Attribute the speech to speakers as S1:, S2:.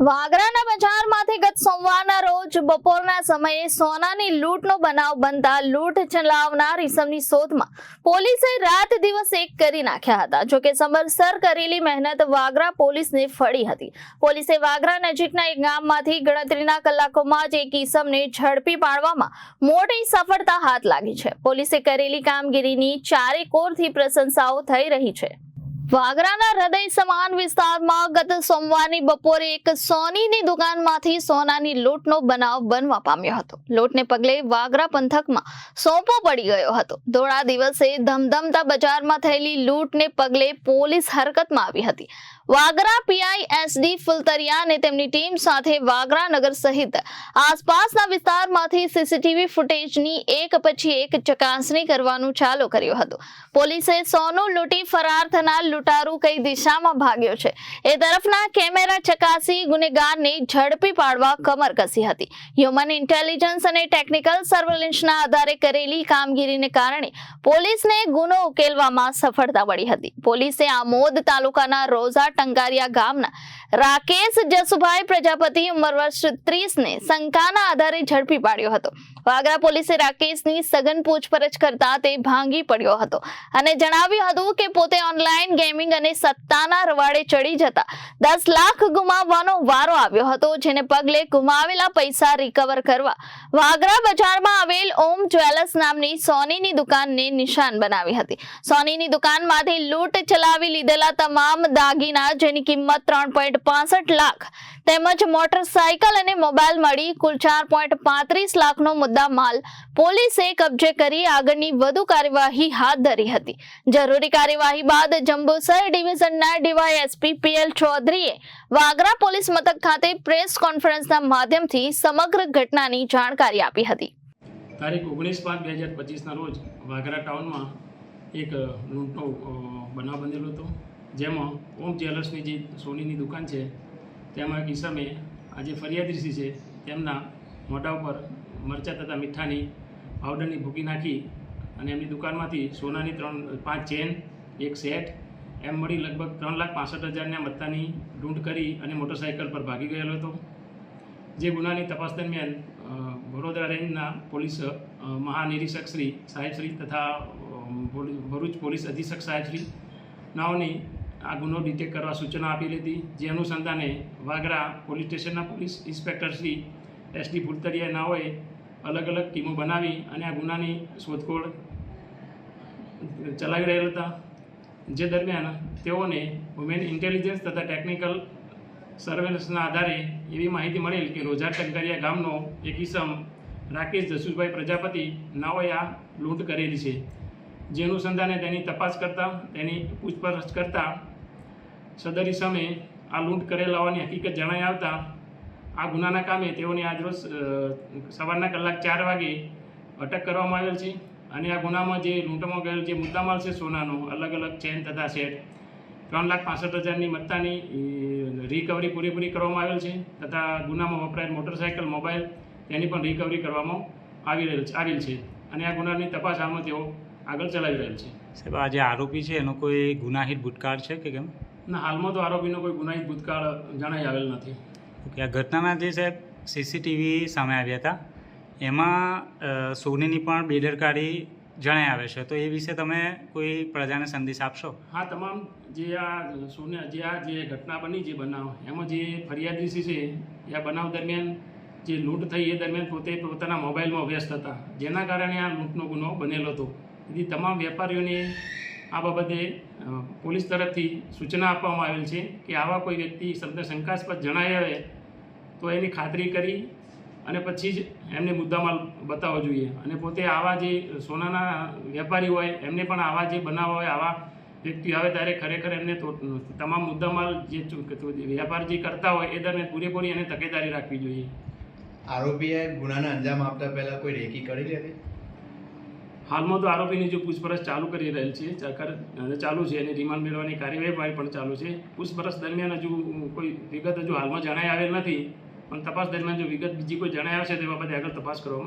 S1: વાગરાના બજારમાંથી ગત સોમવારના રોજ બપોરના સમયે સોનાની લૂંટનો બનાવ બનતા લૂંટ ચલાવનાર ઇસમની શોધમાં પોલીસે રાત દિવસ એક કરી નાખ્યા હતા। જોકે સમયસર કરેલી મહેનત વાગરા પોલીસને ફળી હતી। પોલીસે વાગરા નજીકના એક ગામમાંથી ગણતરીના કલાકોમાં જ એક ઇસમને ઝડપી પાડવામાં મોટી સફળતા હાથ લાગી છે। પોલીસે કરેલી કામગીરીની ચારે કોરથી પ્રશંસાઓ થઈ રહી છે। વાગરાના હૃદય સમાન વિસ્તારમાં ગત સોમવારની બપોરે એક સોનીની દુકાનમાંથી સોનાની લૂંટનો બનાવ બનવા પામ્યો હતો। લૂંટને પગલે વાગરા પંથકમાં સોંપો પડી ગયો હતો। ધોળા દિવસે ધમધમતા બજારમાં થયેલી લૂંટને પગલે પોલીસ હરકતમાં આવી હતી। વાગરા પીઆઈ SD ફુલતરિયા અને તેમની ટીમ સાથે વાગરા નગર સહિત આસપાસના વિસ્તારમાંથી સીસીટીવી ફૂટેજની એક પછી એક ચકાસણી કરવાનું ચાલુ કર્યું હતું। પોલીસે સોનું લૂંટી ફરાર થનાર લૂંટારૂ કઈ દિશામાં ભાગ્યો છે એ તરફના કેમેરા ચકાસી ગુનેગારને ઝડપી પાડવા કમર કસી હતી। હ્યુમન ઇન્ટેલિજન્સ અને ટેકનિકલ સર્વેલન્સના આધારે કરેલી કામગીરીને કારણે પોલીસને ગુનો ઉકેલવામાં સફળતા મળી હતી। પોલીસે આમોદ તાલુકાના રોઝા ટંકારિયા ગામના રાકેશ જસુભાઈ પ્રજાપતિ ઉંમર વર્ષ 30 ને શંકાના આધારે ઝડપી પાડ્યો હતો। વાગરા પોલીસે રાકેશની સઘન પૂછપરછ કરતા તે ભાંગી પડ્યો હતો અને જણાવ્યું હતું કે પોતે ઓનલાઈન ગેમિંગ અને સત્તાના રવાડે ચડી જતા 10 લાખ ગુમાવવાનો વારો આવ્યો હતો, જેને પગલે ગુમાવેલા પૈસા રિકવર કરવા વાગરા બજારમાં આવેલ ઓમ જ્વેલર્સ નામની સોનીની દુકાનને નિશાન બનાવી હતી। સોનીની દુકાનમાંથી લૂંટ ચલાવી લીધેલા તમામ દાગીના જેની કિંમત 3.65 લાખ તેમજ મોટરસાયકલ અને મોબાઈલ મળી કુલ 4.35 લાખનો મુદ્દા માલ પોલીસે કબજે કરી આગળની વધુ કાર્યવાહી હાથ ધરી હતી। જરૂરી કાર્યવાહી બાદ જંબુસર ડિવિઝનના DYSP PL ચૌધરીએ વાગરા પોલીસ મથક ખાતે પ્રેસ કોન્ફરન્સના માધ્યમથી સમગ્ર ઘટનાની જાણકારી આપી હતી।
S2: તારીખ 19/5/2025ના રોજ વાગરા ટાઉનમાં એક લૂંટનો બનાવ બનેલો હતો, જેમાં ઓમ જ્વેલર્સની જે સોનીની દુકાન છે તેમાં એક ઈસમે આજે ફરિયાદી છે તેમના મોઢા ઉપર મરચાં તથા મીઠાની પાવડરની ભૂકી નાખી અને એમની દુકાનમાંથી સોનાની 5 ચેન એક સેટ એમ મળી લગભગ 3,65,000ના મત્તાની લૂંટ કરી અને મોટરસાયકલ પર ભાગી ગયેલો હતો। જે ગુનાની તપાસ દરમિયાન વડોદરા રેન્જના પોલીસ મહાનિરીક્ષક શ્રી સાહેબશ્રી તથા ભરૂચ પોલીસ અધિક્ષક સાહેબશ્રી નાઓની આ ગુનો ડિટેક્ટ કરવા સૂચના આપેલી હતી। જે અનુસંધાને વાગરા પોલીસ સ્ટેશનના police inspector Shri SD Fultariya નાઓએ અલગ અલગ ટીમો બનાવી અને આ ગુનાની શોધખોળ ચલાવી રહેલા હતા। જે દરમિયાન તેઓને હ્યુમન ઇન્ટેલિજન્સ તથા ટેકનિકલ સર્વેલન્સના આધારે એવી માહિતી મળેલ કે રોઝા ટંકારિયા ગામનો એક ઈસમ રાકેશ જસુભાઈ પ્રજાપતિ નાઓએ આ લૂંટ કરેલી છે। જે અનુસંધાને તેની તપાસ કરતાં તેની પૂછપરછ કરતાં સદર ઈસમે આ લૂંટ કરેલ હોવાની હકીકત જણાઈ આવતા આ ગુનાના કામે તેઓને આજરોજ સવારના કલાક 4 વાગે અટક કરવામાં આવેલ છે અને આ ગુનામાં જે લૂંટમાં ગયેલ જે મુદ્દામાલ છે સોનાનો અલગ અલગ ચેન તથા સેટ 3,65,000ની મત્તાની રિકવરી પૂરેપૂરી કરવામાં આવેલ છે તથા ગુનામાં વપરાયેલ મોટરસાયકલ મોબાઈલ તેની પણ રિકવરી કરવામાં આવેલ છે અને આ ગુનાની તપાસ હાલમાં તેઓ આગળ ચલાવી રહેલ છે।
S3: સાહેબ, આ જે આરોપી છે એનો કોઈ ગુનાહિત ભૂતકાળ છે કે કેમ?
S2: ના, હાલમાં તો આરોપીનો કોઈ ગુનાહિત ભૂતકાળ જણાઈ આવેલ નથી।
S3: ઓકે, આ ઘટનાના જે સાહેબ CCTV સામે આવ્યા હતા એમાં સોનીની પણ બેદરકારી જણાઈ આવે છે, તો એ વિશે તમે કોઈ પ્રજાને સંદેશ આપશો?
S2: હા, તમામ જે આ ઘટના બની જે બનાવ એમાં જે ફરિયાદી છે એ આ બનાવ દરમિયાન જે લૂંટ થઈ એ દરમિયાન પોતે પોતાના મોબાઈલમાં વ્યસ્ત હતા, જેના કારણે આ લૂંટનો ગુનો બનેલો હતો। તેથી તમામ વેપારીઓને આ બાબતે પોલીસ તરફથી સૂચના આપવામાં આવેલ છે કે આવા કોઈ વ્યક્તિ શંકાસ્પદ જણાઈ આવે તો એની ખાતરી કરી અને પછી જ એમને મુદ્દામાલ બતાવવો જોઈએ અને પોતે આવા જે સોનાના વેપારી હોય એમને પણ આવા જે બનાવ હોય આવા વ્યક્તિ આવે ત્યારે ખરેખર એમને તમામ મુદ્દામાલ જે વેપાર જે કરતા હોય એ દરમિયાન પૂરેપૂરી એને તકેદારી રાખવી જોઈએ।
S4: આરોપીએ ગુનાને અંજામ આપતા પહેલાં કોઈ રેકી કરેલી હતી?
S2: હાલમાં તો આરોપીની જો પૂછપરછ ચાલુ કરી રહેલ છે, ચાલુ છે અને રિમાન્ડ મેળવવાની કાર્યવાહી પણ ચાલુ છે। પૂછપરછ દરમિયાન હજુ કોઈ વિગત હાલમાં જણાઈ આવેલ નથી, પણ તપાસ દરમિયાન જો વિગત બીજી કોઈ જણાઈ આવશે તે બાબતે આગળ તપાસ કરવામાં